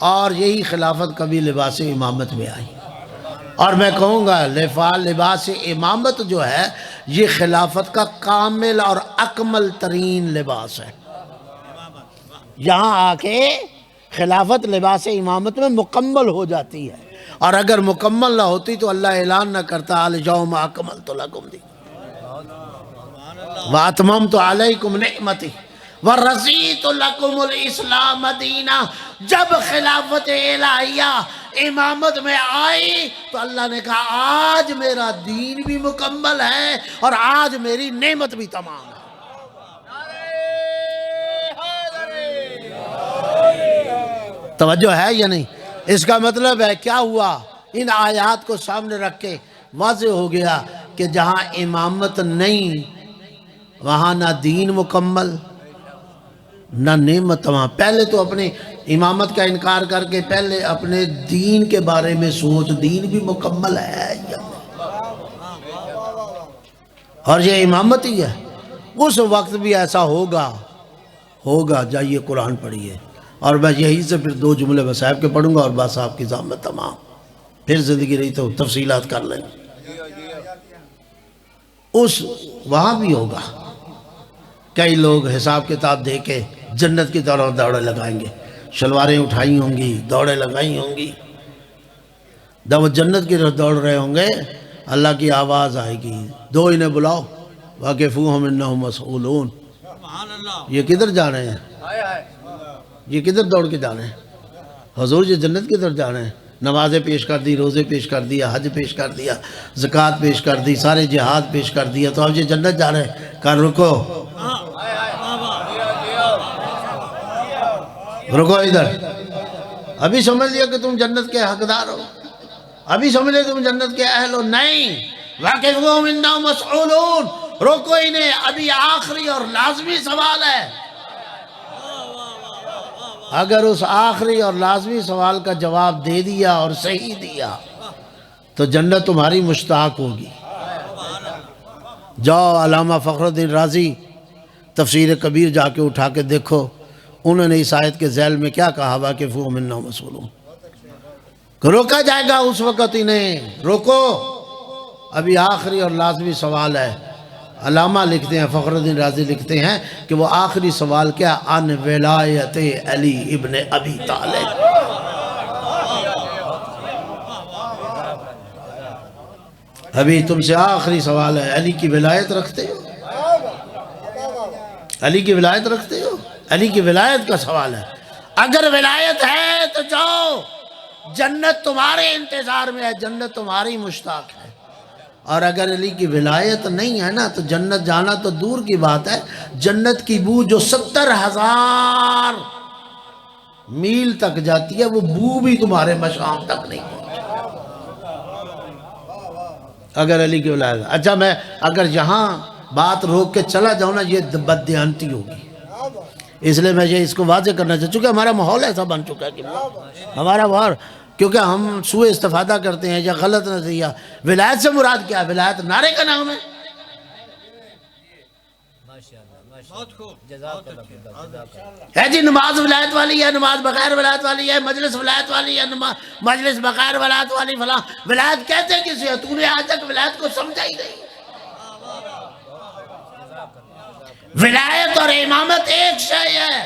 اور یہی خلافت کبھی لباس امامت میں آئی. اور میں کہوں گا لباس امامت جو ہے یہ خلافت کا کامل اور اکمل ترین لباس ہے. یہاں آ کے خلافت لباس امامت میں مکمل ہو جاتی ہے، اور اگر مکمل نہ ہوتی تو اللہ اعلان نہ کرتا الیوم اکملت لکم واتممت علیکم نعمتی ورضیت لکم الاسلام دینا. جب خلافت الہیہ امامت میں آئی تو اللہ نے کہا آج میرا دین بھی مکمل ہے اور آج میری نعمت بھی تمام ہے. توجہ ہے یا نہیں؟ اس کا مطلب ہے کیا ہوا؟ ان آیات کو سامنے رکھ کے واضح ہو گیا کہ جہاں امامت نہیں وہاں نہ دین مکمل نہ نعمت تمام. پہلے تو اپنے امامت کا انکار کر کے پہلے اپنے دین کے بارے میں سوچ، دین بھی مکمل ہے یا نہیں؟ اور یہ امامت ہی ہے. اس وقت بھی ایسا ہوگا. جائیے قرآن پڑھیے، اور میں یہی سے پھر 2 جملے وصائب کے پڑھوں گا اور بس آپ کی زحمت تمام. پھر زندگی رہی تو تفصیلات کر لیں. وہاں بھی ہوگا کئی لوگ حساب کتاب دے کے جنت کی طرف دوڑے لگائیں گے، شلواریں اٹھائی ہوں گی، دوڑے لگائی ہوں گی. جب وہ جنت کی طرف دوڑ رہے ہوں گے اللہ کی آواز آئے گی 2 انہیں بلاؤ واقفوہم انہم مسئولون. یہ کدھر جا رہے ہیں؟ یہ کدھر دوڑ کے جا رہے ہیں؟ حضور یہ جنت کی طرف جا رہے ہیں. نمازیں پیش کر دی، روزے پیش کر دیا، حج پیش کر دیا، زکوٰۃ پیش کر دی، سارے جہاد پیش کر دیا، تو اب یہ جنت جا رہے ہیں. کہا رکو ادھر، ابھی سمجھ لیا کہ تم جنت کے حقدار ہو. ابھی سمجھ لے تم جنت کے اہل ہو؟ نہیں، واقفہم انہم مسئولون، روکو انہیں، ابھی آخری اور لازمی سوال ہے۔ اگر اس آخری اور لازمی سوال کا جواب دے دیا اور صحیح دیا تو جنت تمہاری مشتاق ہوگی۔ جاؤ علامہ فخر الدین رازی تفسیر کبیر جا کے اٹھا کے دیکھو، انہوں نے اس آیت کے ذیل میں کیا کہا، واقفہم انہم مسئولون۔ روکا جائے گا اس وقت انہیں، روکو، ابھی آخری اور لازمی سوال ہے۔ علامہ لکھتے ہیں، فخر الدین رازی لکھتے ہیں کہ وہ آخری سوال کیا، ان ولایت علی ابن ابی طالب۔ ابھی تم سے آخری سوال ہے، علی کی ولایت رکھتے ہو؟ علی کی ولایت رکھتے ہو؟ علی کی ولایت کا سوال ہے۔ اگر ولایت ہے تو جاؤ، جنت تمہارے انتظار میں ہے، جنت تمہاری مشتاق ہے۔ اور اگر علی کی ولایت نہیں ہے نا تو جنت جانا تو دور کی بات ہے، جنت کی بو جو 70,000 میل تک جاتی ہے وہ بو بھی تمہارے مشام تک نہیں پہنچتی اگر علی کی ولایت۔ اچھا، میں اگر یہاں بات روک کے چلا جاؤں نا یہ بددیانتی ہوگی، اس لیے میں یہ اس کو واضح کرنا چاہتا، چونکہ ہمارا ماحول ایسا بن چکا ہے کہ ہمارا ماحول، کیونکہ ہم سوء استفادہ کرتے ہیں یا غلط نظریہ۔ ولایت سے مراد کیا ہے؟ ولایت نعرے کا نام ہے۔ ہے جی، نماز ولایت والی ہے، نماز بغیر ولایت والی ہے، مجلس ولایت والی ہے، مجلس بغیر ولایت والی، فلاں ولایت کہتے ہیں کسی ہے؟ تو نے آج تک ولایت کو سمجھا ہی نہیں۔ ولایت اور امامت ایک شے ہے،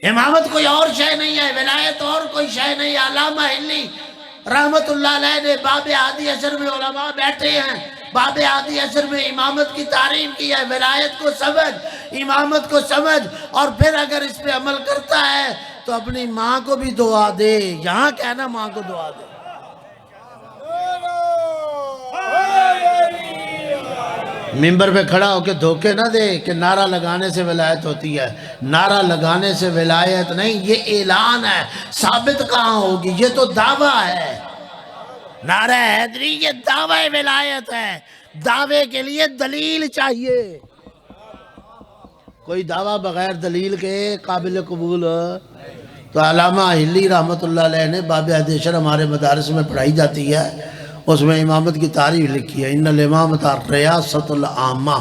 امامت کوئی اور شے نہیں ہے، ولایت اور کوئی شے نہیں ہے۔ علامہ ہلی رحمت اللہ علیہ نے باب ہادی عشر میں، علماء بیٹھے ہیں، باب ہادی عشر میں امامت کی تعریف کی ہے۔ ولایت کو سمجھ، امامت کو سمجھ، اور پھر اگر اس پہ عمل کرتا ہے تو اپنی ماں کو بھی دعا دے، یہاں کہنا ماں کو دعا دے۔ ممبر پہ کھڑا ہو کے دھوکے نہ دے کہ نعرہ لگانے سے ولایت ہوتی ہے، نعرہ لگانے سے ولایت نہیں، یہ اعلان ہے، ثابت کہاں ہوگی؟ یہ تو دعویٰ ہے، نعرہ حیدری یہ دعویٰ ولایت ہے، دعوے کے لیے دلیل چاہیے، کوئی دعویٰ بغیر دلیل کے قابل قبول تو علامہ ہلی رحمت اللہ علیہ نے باب حدیثر ہمارے مدارس میں پڑھائی جاتی ہے، اس میں امامت کی تعریف لکھی ہے، ان الامامۃ ریاست العامہ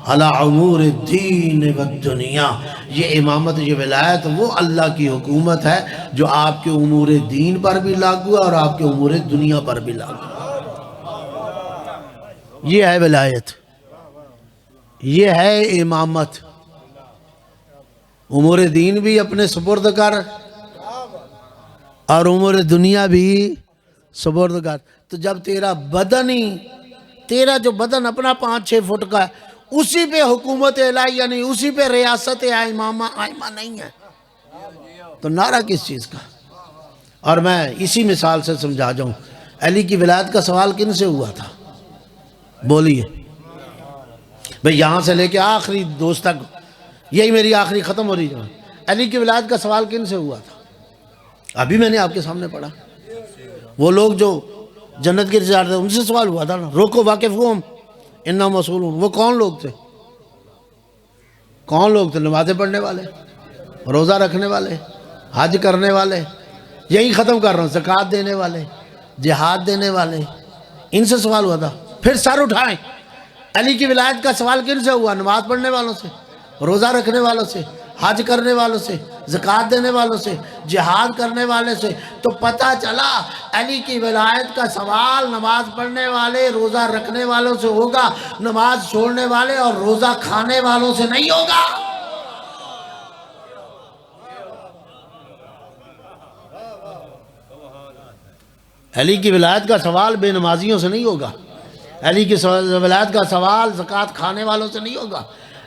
علی امور الدین والدنیا۔ یہ امامت، یہ ولایت وہ اللہ کی حکومت ہے جو آپ کے امور دین پر بھی لاگو ہے اور آپ کے امور دنیا پر بھی لاگو ہے۔ یہ ہے ولایت، یہ ہے امامت، امور دین بھی اپنے سپرد کر اور امور دنیا بھی سپرد کر۔ تو جب تیرا بدن ہی، تیرا جو بدن اپنا 5-6 فٹ کا ہے، اسی پہ حکومت الہیہ نہیں، اسی پہ ریاست امامہ نہیں ہے تو نعرہ کس چیز کا؟ اور میں اسی مثال سے سمجھا جاؤں، علی کی ولایت کا سوال کن سے ہوا تھا؟ بولیے بھئی، یہاں سے لے کے آخری دوست تک، یہی میری آخری ختم ہو رہی ہے۔ علی کی ولایت کا سوال کن سے ہوا تھا؟ ابھی میں نے آپ کے سامنے پڑھا، وہ لوگ جو جنت کے رشتہ دار تھے ان سے سوال ہوا تھا نا، روکو واقفہم انہم مسئولون۔ وہ کون لوگ تھے؟ کون لوگ تھے؟ نمازیں پڑھنے والے، روزہ رکھنے والے، حج کرنے والے، یہی ختم کر رہا ہوں، زکوٰۃ دینے والے، جہاد دینے والے، ان سے سوال ہوا تھا۔ پھر سر اٹھائیں، علی کی ولایت کا سوال کن سے ہوا؟ نماز پڑھنے والوں سے، روزہ رکھنے والوں سے، حج کرنے والوں سے، زکوٰۃ دینے والوں سے، جہاد کرنے والے سے۔ تو پتہ چلا علی کی ولایت کا سوال نماز پڑھنے والے، روزہ رکھنے والوں سے ہوگا، نماز چھوڑنے والے اور روزہ کھانے والوں سے نہیں ہوگا۔ علی کی ولایت کا سوال بے نمازیوں سے نہیں ہوگا، علی کی ولایت کا سوال زکوٰۃ کھانے والوں سے نہیں ہوگا،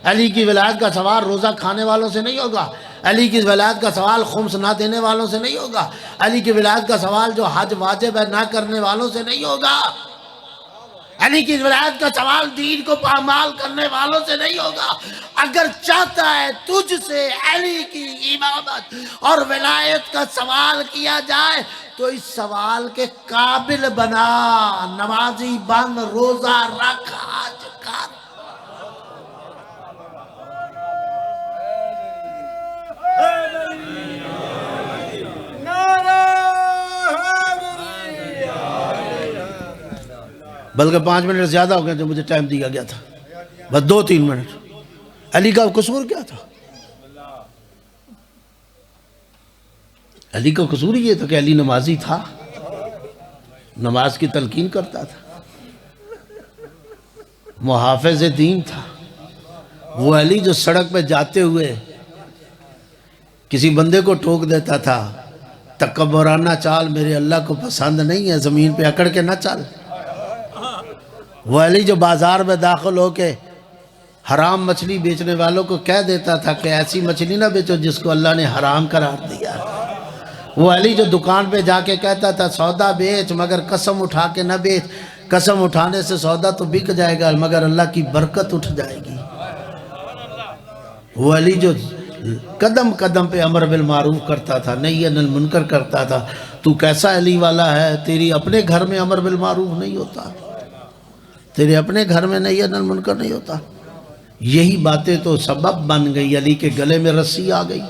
علی کی ولایت کا سوال روزہ کھانے والوں سے نہیں ہوگا، علی کی ولایت کا سوال خمس نہ دینے والوں سے نہیں ہوگا، علی کی ولایت کا سوال جو حج واجب ہے نہ کرنے والوں سے نہیں ہوگا، علی کی ولایت کا سوال دین کو پامال کرنے والوں سے نہیں ہوگا۔ اگر چاہتا ہے تجھ سے علی کی امامت اور ولایت کا سوال کیا جائے تو اس سوال کے قابل بنا، نمازی بن، روزہ رکھ، حج کر۔ بلکہ 5 منٹ زیادہ ہو گئے جو مجھے ٹائم دیا گیا تھا، بس 2-3 منٹ۔ علی کا قصور کیا تھا؟ علی کا قصور یہ تھا کہ علی نمازی تھا، نماز کی تلقین کرتا تھا، محافظ دین تھا۔ وہ علی جو سڑک پہ جاتے ہوئے کسی بندے کو ٹوک دیتا تھا، تکبرانہ چال میرے اللہ کو پسند نہیں ہے، زمین پہ اکڑ کے نہ چل۔ وہ علی جو بازار میں داخل ہو کے حرام مچھلی بیچنے والوں کو کہہ دیتا تھا کہ ایسی مچھلی نہ بیچو جس کو اللہ نے حرام قرار دیا۔ وہ علی جو دکان پہ جا کے کہتا تھا سودا بیچ مگر قسم اٹھا کے نہ بیچ، قسم اٹھانے سے سودا تو بک جائے گا مگر اللہ کی برکت اٹھ جائے گی۔ وہ علی جو قدم قدم پہ امر بالمعروف کرتا تھا، نہی عن المنکر کرتا تھا۔ تو کیسا علی والا ہے، تیری اپنے گھر میں امر بالمعروف نہیں ہوتا، تیرے اپنے گھر میں نہی عن المنکر نہیں ہوتا۔ یہی باتیں تو سبب بن گئی، علی کے گلے میں رسی آ گئی۔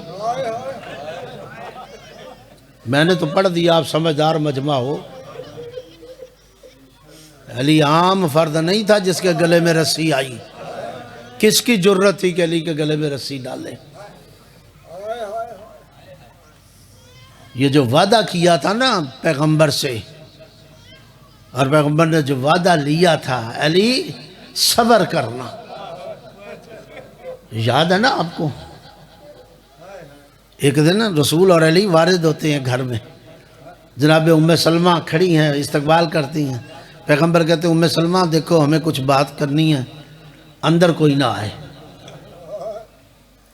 میں نے تو پڑھ دیا، آپ سمجھدار مجمع ہو۔ علی عام فرد نہیں تھا جس کے گلے میں رسی آئی۔ کس کی جرت تھی کہ علی کے گلے میں رسی ڈالے؟ یہ جو وعدہ کیا تھا نا پیغمبر سے، اور پیغمبر نے جو وعدہ لیا تھا علی صبر کرنا، یاد ہے نا آپ کو؟ ایک دن رسول اور علی وارد ہوتے ہیں گھر میں، جناب ام سلمہ کھڑی ہیں، استقبال کرتی ہیں۔ پیغمبر کہتے ہیں ام سلمہ دیکھو ہمیں کچھ بات کرنی ہے، اندر کوئی نہ آئے۔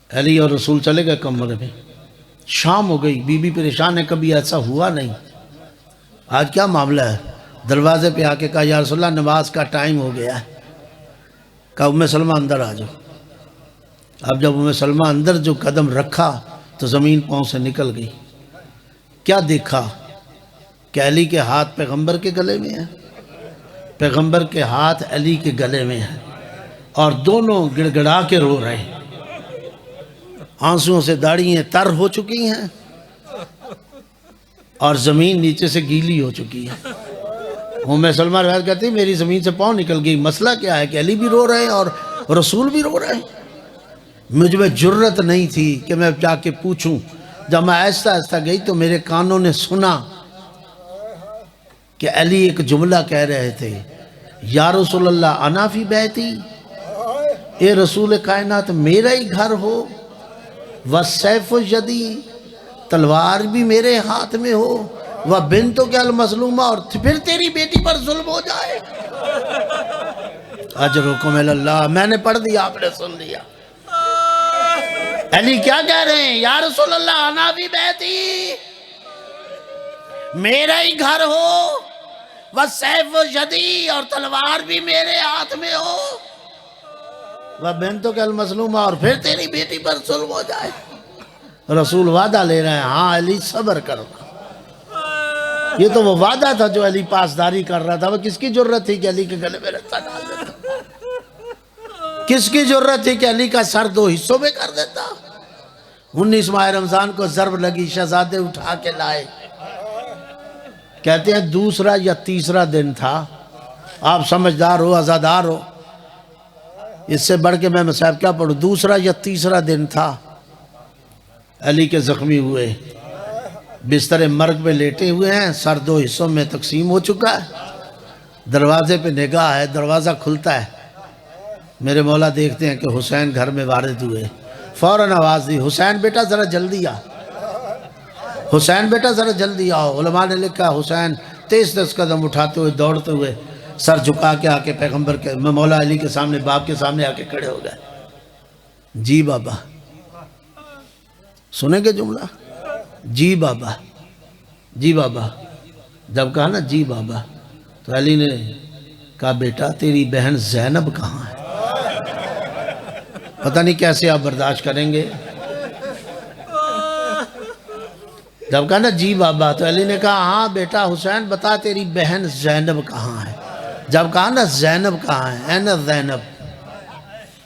علی اور رسول چلے گئے کمرے میں۔ شام ہو گئی، بی بی پریشان ہے، کبھی ایسا ہوا نہیں، آج کیا معاملہ ہے؟ دروازے پہ آ کے کہا یا رسول اللہ نماز کا ٹائم ہو گیا ہے۔ کہا ام سلمہ اندر آ جاؤ۔ اب جب ام سلمہ اندر جو قدم رکھا تو زمین پاؤں سے نکل گئی۔ کیا دیکھا کہ علی کے ہاتھ پیغمبر کے گلے میں ہیں، پیغمبر کے ہاتھ علی کے گلے میں ہیں، اور دونوں گڑ گڑا کے رو رہے ہیں، آنسوؤں سے داڑھیاں تر ہو چکی ہیں اور زمین نیچے سے گیلی ہو چکی ہے۔ ام سلمہ روایت کرتی میری زمین سے پاؤں نکل گئی۔ مسئلہ کیا ہے کہ علی بھی رو رہے ہیں اور رسول بھی رو رہے ہیں۔ مجھ میں جرت نہیں تھی کہ میں جا کے پوچھوں۔ جب میں آہستہ آہستہ گئی تو میرے کانوں نے سنا کہ علی ایک جملہ کہہ رہے تھے، یا رسول اللہ انا فی بیتی، اے رسول کائنات میرا ہی گھر ہو، والسیف یدی، تلوار بھی میرے ہاتھ میں ہو، وبنتک المظلومہ، اور پھر تیری بیٹی پر ظلم ہو جائے۔ اجرکم الی اللہ۔ میں نے پڑھ دیا، آپ نے سن لیا۔ علی کیا کہہ رہے ہیں؟ یا رسول اللہ انا فی بیتی، میرا ہی گھر ہو، والسیف یدی، اور تلوار بھی میرے ہاتھ میں ہو، وبنتک المظلومہ، اور پھر تیری بیٹی پر ظلم ہو جائے۔ رسول وعدہ لے رہے ہیں، ہاں علی صبر کرنا۔ یہ تو وہ وعدہ تھا جو علی پاسداری کر رہا تھا۔ وہ کس کی جرت تھی کہ علی کے گلے میں رسا ڈال دیتا؟ کس کی جرت تھی کہ علی کا سر 2 حصوں میں کر دیتا؟ 19 ماہ رمضان کو ضرب لگی، شہزادے اٹھا کے لائے۔ کہتے ہیں دوسرا یا تیسرا دن تھا، آپ سمجھدار ہو، عزادار ہو، اس سے بڑھ کے میں مصحف کیا پڑھوں؟ دوسرا یا تیسرا دن تھا، علی کے زخمی ہوئے، بستر مرگ پہ لیٹے ہوئے ہیں، سر 2 حصوں میں تقسیم ہو چکا ہے۔ دروازے پہ نگاہ ہے، دروازہ کھلتا ہے، میرے مولا دیکھتے ہیں کہ حسین گھر میں وارد ہوئے۔ فوراً آواز دی، حسین بیٹا ذرا جلدی آ، حسین بیٹا ذرا جلدی آؤ۔ علماء نے لکھا حسین تیز قدم اٹھاتے ہوئے دوڑتے ہوئے سر جھکا کے آ کے پیغمبر کے مولا علی کے سامنے، باپ کے سامنے آ کے کھڑے ہو گئے۔ جی بابا، سنیں گے جملہ؟ جی بابا، جی بابا۔ جب کہا نا جی بابا تو علی نے کہا بیٹا تیری بہن زینب کہاں ہے؟ پتہ نہیں کیسے آپ برداشت کریں گے. جب کہا نا جی بابا تو علی نے کہا ہاں بیٹا حسین بتا تیری بہن زینب کہاں ہے؟ جب کہا نا زینب کہاں ہے، این زینب،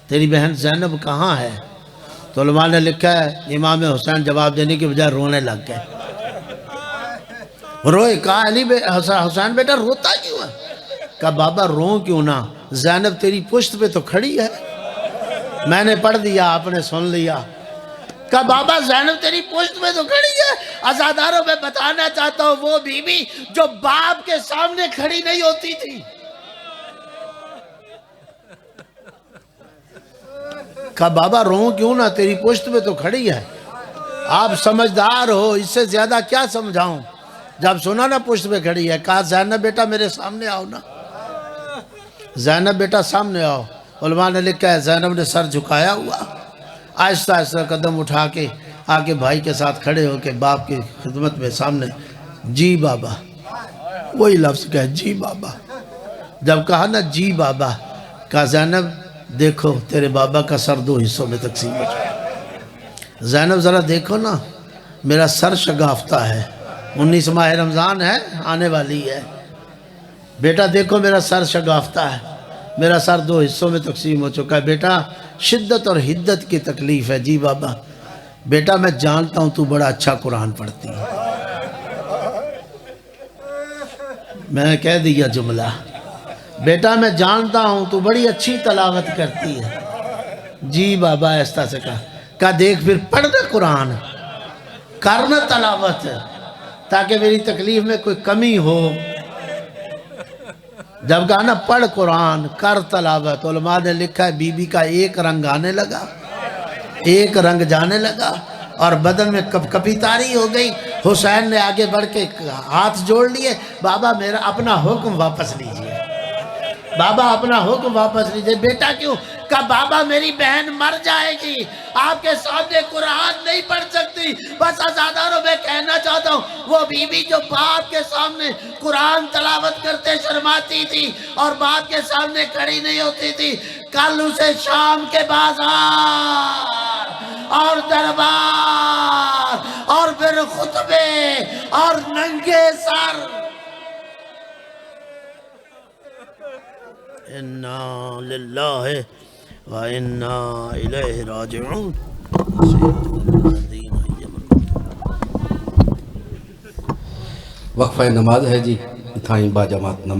تیری بہن زینب کہاں ہے؟ تو علماء نے لکھا ہے امام حسین جواب دینے کی بجائے رونے لگ گئے. روئے. کہا علی حسین بیٹا روتا کیوں ہے؟ کہا بابا روں کیوں نہ، زینب تیری پشت پہ تو کھڑی ہے. میں نے پڑھ دیا آپ نے سن لیا. کہا بابا زینب تیری پشت پہ تو کھڑی ہے. عزاداروں میں بتانا چاہتا ہوں وہ بی بی جو باپ کے سامنے کھڑی نہیں ہوتی تھی. کہا بابا روں کیوں نہ، تیری پشت پہ تو کھڑی ہے. آپ سمجھدار ہو، اس سے زیادہ کیا سمجھاؤں. جب سنا نا پشت پہ کھڑی ہے کہا زینب بیٹا میرے سامنے آؤ نا، زینب بیٹا سامنے آؤ. علماء نے لکھا ہے زینب نے سر جھکایا ہوا، آہستہ آہستہ قدم اٹھا کے آگے بھائی کے ساتھ کھڑے ہو کے باپ کی خدمت میں سامنے جی بابا، وہی لفظ کہا جی بابا. جب کہا نا جی بابا، کہا زینب دیکھو تیرے بابا کا سر 2 حصوں میں تقسیم ہو چکا. زینب ذرا دیکھو نا میرا سر شگافتہ ہے، 19 ماہ رمضان ہے آنے والی ہے. بیٹا دیکھو میرا سر شگافتہ ہے، میرا سر 2 حصوں میں تقسیم ہو چکا ہے. بیٹا شدت اور حدت کی تکلیف ہے. جی بابا. بیٹا میں جانتا ہوں تو بڑا اچھا قرآن پڑھتی ہے. میں نے کہہ دیا جملہ، بیٹا میں جانتا ہوں تو بڑی اچھی تلاوت کرتی ہے. جی بابا ایسا سے کہا دیکھ پھر پڑھنا قرآن، کرنا تلاوت تاکہ میری تکلیف میں کوئی کمی ہو. جب کہا نا پڑھ قرآن کر تلاوت، علماء نے لکھا ہے بی بی کا ایک رنگ آنے لگا، ایک رنگ جانے لگا اور بدن میں کپ کپی تاری ہو گئی. حسین نے آگے بڑھ کے ہاتھ جوڑ لیے. بابا میرا اپنا حکم واپس لیجئے، بابا اپنا حکم واپس لیجئے. بیٹا کیوں؟ کہا بابا میری بہن مر جائے گی، آپ کے سامنے قرآن نہیں پڑھ سکتی. بس عزاداروں میں کہنا چاہتا ہوں وہ بی بی جو باپ کے سامنے قرآن تلاوت کرتے شرماتی تھی اور باپ کے سامنے کھڑی نہیں ہوتی تھی، کل اسے شام کے بازار اور دربار اور پھر خطبے اور ننگے سر اِنَّا لِلَّهِ وَإِنَّا إِلَيْهِ رَاجِعُونَ. وقفہ نماز ہے جی، اتھائیں با جماعت نماز.